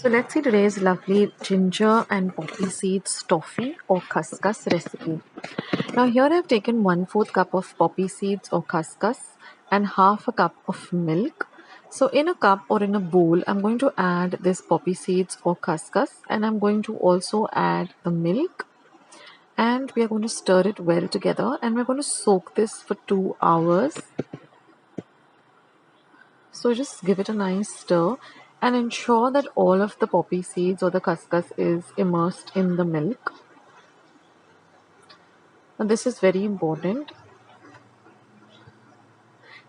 So let's see today's lovely ginger and poppy seeds toffee or khaskhas recipe. Now here I've taken 1/4 cup of poppy seeds or khaskhas and half a cup of milk. So in a cup or in a bowl, I'm going to add this poppy seeds or khaskhas and I'm going to also add the milk, and we are going to stir it well together, and we're going to soak this for 2 hours. So just give it a nice stir and ensure that all of the poppy seeds or the khaskhas is immersed in the milk. Now this is very important.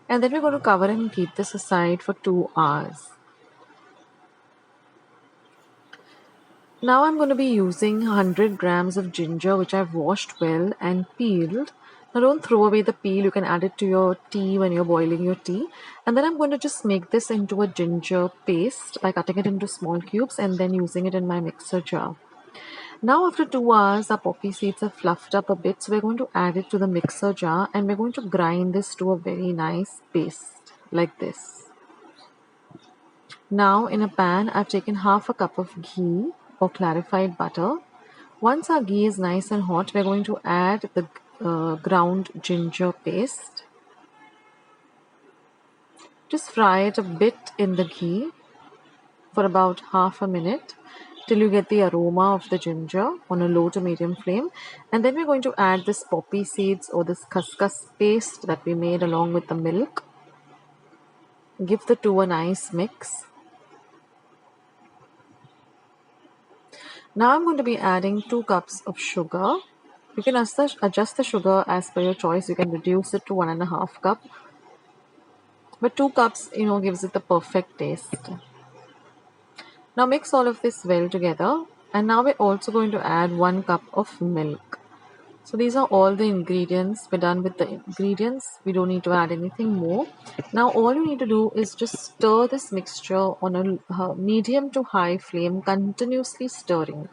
And then we're going to cover and keep this aside for 2 hours. Now I'm going to be using 100 grams of ginger, which I've washed well and peeled. Now don't throw away the peel, you can add it to your tea when you're boiling your tea. And then I'm going to just make this into a ginger paste by cutting it into small cubes and then using it in my mixer jar. Now after 2 hours, our poppy seeds are fluffed up a bit, so we're going to add it to the mixer jar and we're going to grind this to a very nice paste like this. Now in a pan, I've taken half a cup of ghee or clarified butter. Once our ghee is nice and hot, we're going to add the ground ginger paste. Just fry it a bit in the ghee for about half a minute till you get the aroma of the ginger on a low to medium flame. And then we're going to add this poppy seeds or this khaskhas paste that we made along with the milk. Give the two a nice mix. Now I'm going to be adding 2 cups of sugar. You can adjust the sugar as per your choice. You can reduce it to 1.5 cup. But 2 cups, gives it the perfect taste. Now mix all of this well together. And now we're also going to add 1 cup of milk. So these are all the ingredients. We're done with the ingredients. We don't need to add anything more. Now all you need to do is just stir this mixture on a medium to high flame, continuously stirring.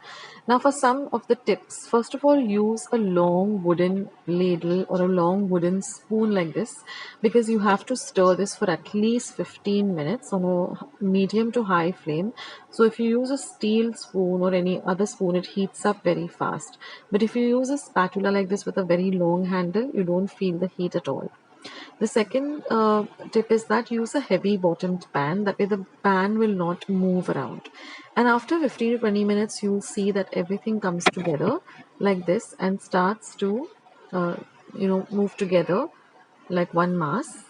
Now for some of the tips, first of all, use a long wooden ladle or a long wooden spoon like this, because you have to stir this for at least 15 minutes on a medium to high flame. So if you use a steel spoon or any other spoon, it heats up very fast. But if you use a spatula like this with a very long handle, you don't feel the heat at all. The second tip is that use a heavy bottomed pan, that way the pan will not move around. And after 15 to 20 minutes, you'll see that everything comes together like this and starts to move together like one mass.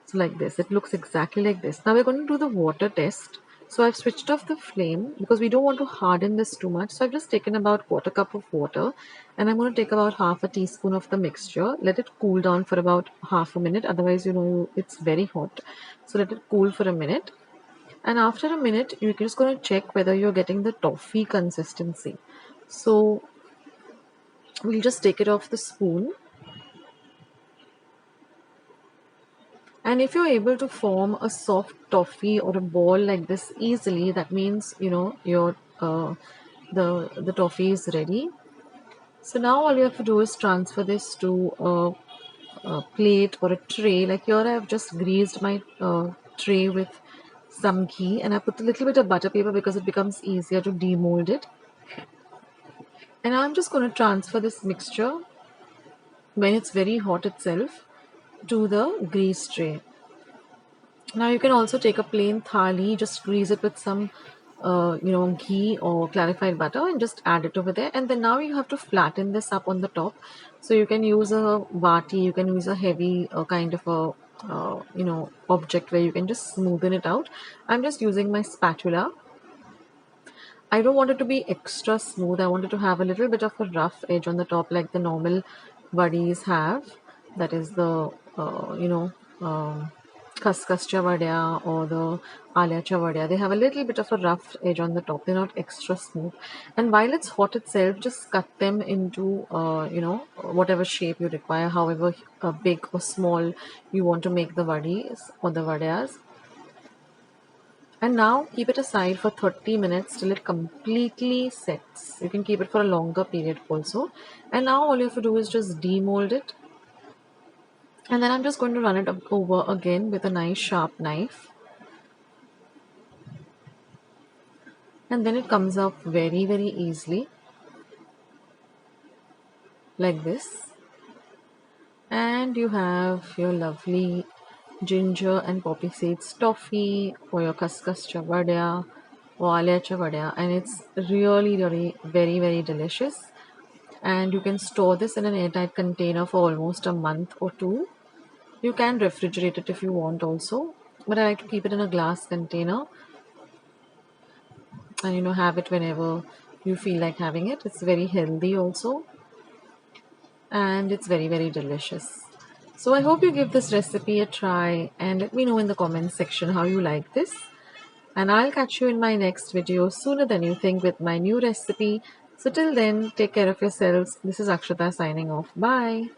So like this, it looks exactly like this. Now we're going to do the water test. So I've switched off the flame because we don't want to harden this too much. So I've just taken about 1/4 cup of water and I'm going to take about half a teaspoon of the mixture. Let it cool down for about half a minute. Otherwise, it's very hot. So let it cool for a minute. And after a minute, you're just going to check whether you're getting the toffee consistency. So we'll just take it off the spoon. And if you're able to form a soft toffee or a ball like this easily, that means your the toffee is ready. So now all you have to do is transfer this to a plate or a tray. Like here, I've just greased my tray with some ghee, and I put a little bit of butter paper because it becomes easier to demold it. And I'm just going to transfer this mixture when it's very hot itself to the grease tray. Now you can also take a plain thali, just grease it with some ghee or clarified butter and just add it over there. And then now you have to flatten this up on the top. So you can use a vati, you can use a heavy kind of a object where you can just smoothen it out. I'm just using my spatula. I don't want it to be extra smooth. I want it to have a little bit of a rough edge on the top like the normal vadis have. That is the खसखस Vadia or the Aalyachi Vadi. They have a little bit of a rough edge on the top. They're not extra smooth. And while it's hot itself, just cut them into whatever shape you require, however big or small you want to make the vadis or the vadias. And now keep it aside for 30 minutes till it completely sets. You can keep it for a longer period also. And now all you have to do is just demold it. And then I'm just going to run it over again with a nice sharp knife. and then it comes up very, very easily like this. And you have your lovely ginger and poppy seeds toffee or your khuskhus vada or alecha vada, and it's really, really very, very delicious. And you can store this in an airtight container for almost a month or two. You can refrigerate it if you want also, but I like to keep it in a glass container and have it whenever you feel like having it. It's very healthy also, and it's very, very delicious. So I hope you give this recipe a try and let me know in the comments section how you like this. And I'll catch you in my next video sooner than you think with my new recipe. So till then, take care of yourselves. This is Akshata signing off. Bye.